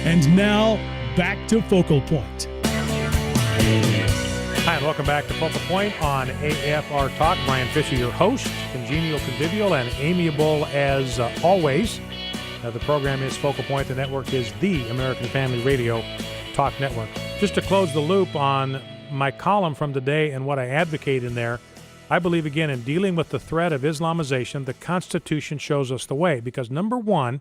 And now, back to Focal Point. Hi, and welcome back to Focal Point on AFR Talk. Bryan Fischer, your host, congenial, convivial, and amiable as always. The program is Focal Point. The network is the American Family Radio Talk Network. Just to close the loop on my column from today and what I advocate in there, I believe, again, in dealing with the threat of Islamization, the Constitution shows us the way. Because, number one,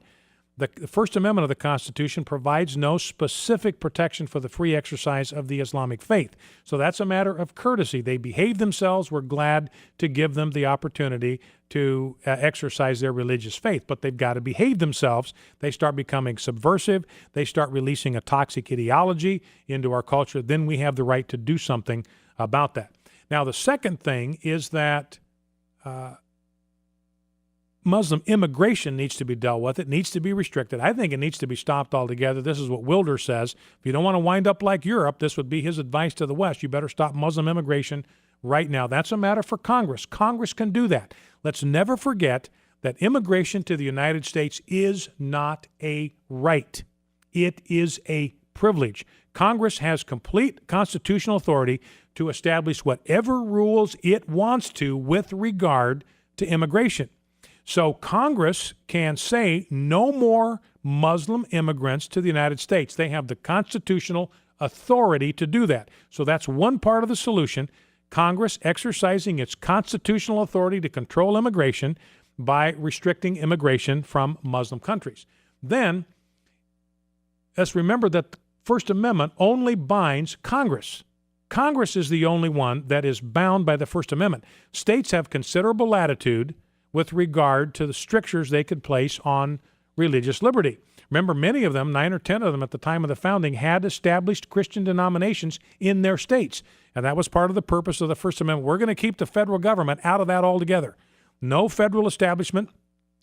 the First Amendment of the Constitution provides no specific protection for the free exercise of the Islamic faith. So that's a matter of courtesy. They behave themselves. We're glad to give them the opportunity to exercise their religious faith, but they've got to behave themselves. They start becoming subversive. They start releasing a toxic ideology into our culture. Then we have the right to do something about that. Now, the second thing is that Muslim immigration needs to be dealt with. It needs to be restricted. I think it needs to be stopped altogether. This is what Wilder says. If you don't want to wind up like Europe, this would be his advice to the West. You better stop Muslim immigration right now. That's a matter for Congress. Congress can do that. Let's never forget that immigration to the United States is not a right. It is a privilege. Congress has complete constitutional authority to establish whatever rules it wants to with regard to immigration. So Congress can say no more Muslim immigrants to the United States. They have the constitutional authority to do that. So that's one part of the solution. Congress exercising its constitutional authority to control immigration by restricting immigration from Muslim countries. Then, let's remember that the First Amendment only binds Congress. Congress is the only one that is bound by the First Amendment. States have considerable latitude with regard to the strictures they could place on religious liberty. Remember, many of them, 9 or 10 of them at the time of the founding, had established Christian denominations in their states. And that was part of the purpose of the First Amendment. We're going to keep the federal government out of that altogether. No federal establishment,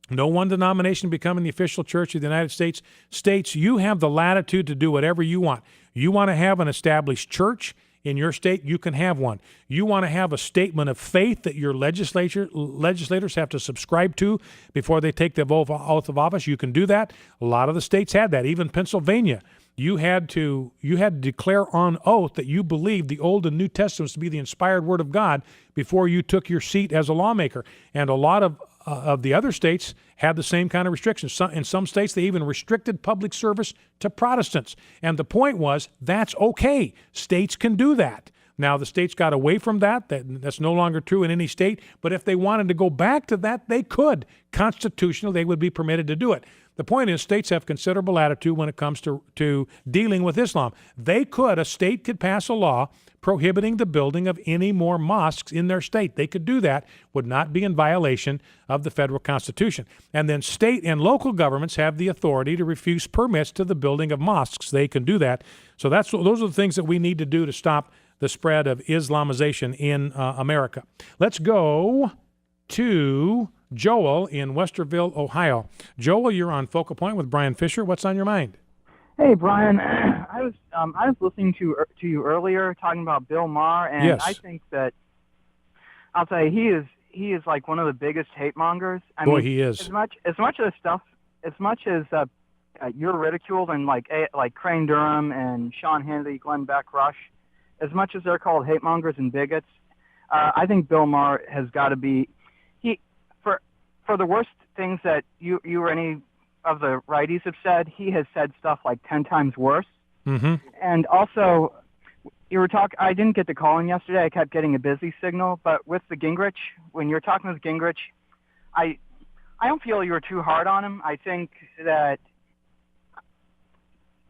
no one denomination becoming the official church of the United States. States, you have the latitude to do whatever you want. You want to have an established church in your state, you can have one. You want to have a statement of faith that your legislators have to subscribe to before they take the oath of office, you can do that. A lot of the states had that. Even Pennsylvania, you had to declare on oath that you believed the Old and New Testaments to be the inspired Word of God before you took your seat as a lawmaker. And a lot of the other states had the same kind of restrictions. In some states, they even restricted public service to Protestants. And the point was, that's okay. States can do that. Now, the states got away from that. That's no longer true in any state. But if they wanted to go back to that, they could. Constitutionally, they would be permitted to do it. The point is, states have considerable latitude when it comes to dealing with Islam. A state could pass a law prohibiting the building of any more mosques in their state. They could do that, would not be in violation of the federal Constitution. And then state and local governments have the authority to refuse permits to the building of mosques. They can do that. So those are the things that we need to do to stop the spread of Islamization in America. Let's go to Joel in Westerville, Ohio. Joel, you're on Focal Point with Bryan Fischer. What's on your mind? Hey, Bryan. I was listening to you earlier talking about Bill Maher, and yes. I think that I'll tell you he is like one of the biggest hate mongers. I Boy, mean, he is. As much of the stuff, as much as you're ridiculed and like Crane Durham and Sean Hannity, Glenn Beck, Rush, as much as they're called hate mongers and bigots, I think Bill Maher has got to be for the worst things that you or any of the righties have said, he has said stuff like 10 times worse. Mm-hmm. And also, I didn't get to call in yesterday. I kept getting a busy signal. But with the Gingrich, when you're talking with Gingrich, I don't feel you were too hard on him. I think that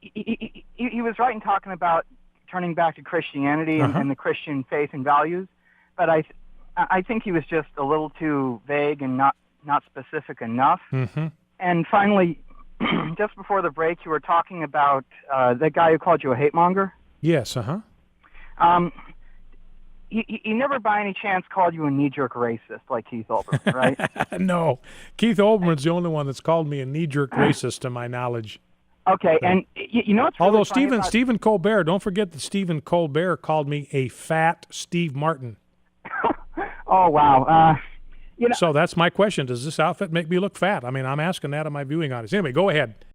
he was right in talking about turning back to Christianity and the Christian faith and values. But I think he was just a little too vague and not specific enough. Mm-hmm. And finally, just before the break, you were talking about that guy who called you a hate monger. Yes, He never by any chance called you a knee-jerk racist like Keith Olbermann, right? No. Keith Olbermann's the only one that's called me a knee-jerk racist to my knowledge. Okay, and you know what's really Although funny Stephen Colbert, don't forget that Stephen Colbert called me a fat Steve Martin. Oh, wow. So that's my question. Does this outfit make me look fat? I mean, I'm asking that of my viewing audience. Anyway, go ahead.